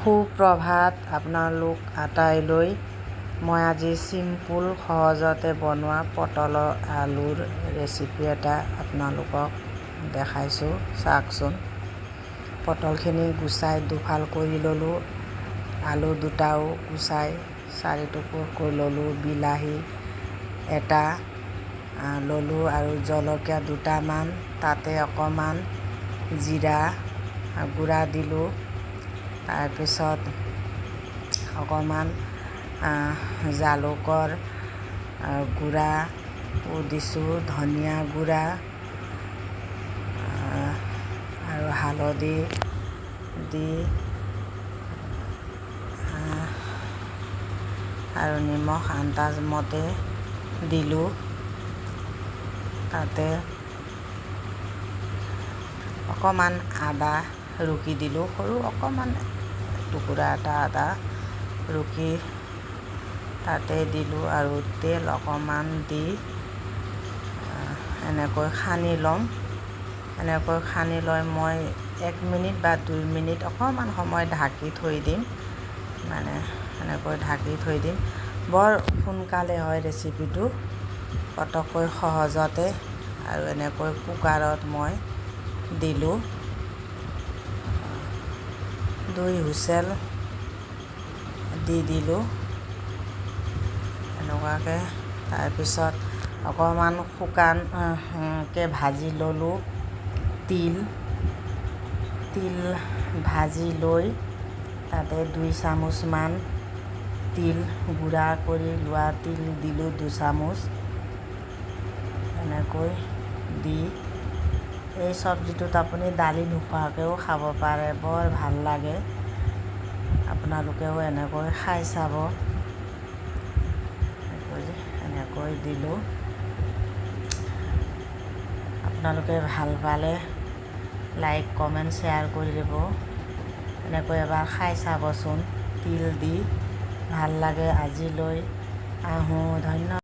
সুপ্ৰভাত আপোনালোক আটাইলৈ। মই আজি চিম্পুল সহজতে বনোৱা পটলৰ আলুৰ ৰেচিপি এটা আপোনালোকক দেখাইছোঁ। চাওকচোন, পটলখিনি গুচাই দুফাল কৰি ল'লোঁ, আলু দুটাও গুচাই 4 টুকুৰ কৰি ল'লোঁ, বিলাহী এটা ল'লোঁ আৰু জলকীয়া দুটামান, তাতে অকণমান জিৰা গুড়া দিলোঁ। তাৰপিছত অকণমান জালুকৰ গুড়াও দিছোঁ, ধনিয়া গুড়া আৰু হালধি দি আৰু নিমখ আন্দাজমতে দিলোঁ। তাতে অকণমান আদা ৰুকি দিলোঁ, সৰু অকণমান টুকুৰা এটা আদা ৰুকি তাতে দিলোঁ আৰু তেল অকণমান দি এনেকৈ সানি ল'ম। এনেকৈ সানি লৈ মই 1 মিনিট বা 2 মিনিট অকণমান সময় ঢাকি থৈ দিম। এনেকৈ ঢাকি থৈ দিম। বৰ সোনকালে হয় ৰেচিপিটো, পটককৈ সহজতে। আৰু এনেকৈ কুকাৰত মই দিলোঁ 2 হুইচেল দি দিলোঁ এনেকুৱাকৈ। তাৰপিছত অকণমান শুকানকৈ ভাজি ল'লোঁ। তিল ভাজি লৈ তাতে 2 চামুচমান তিল গুড়া কৰি লোৱা তিল দিলোঁ, 2 চামুচ। এনেকৈ দি এই চব্জিটোত আপুনি দালি নোখোৱাকৈও খাব পাৰে, বৰ ভাল লাগে। আপোনালোকেও এনেকৈ খাই চাব। এনেকৈ দিলোঁ। আপোনালোকে ভাল পালে লাইক, কমেণ্ট, শ্বেয়াৰ কৰি দিব। এনেকৈ এবাৰ খাই চাবচোন, তিল দি ভাল লাগে। আজিলৈ আহোঁ, ধন্যবাদ।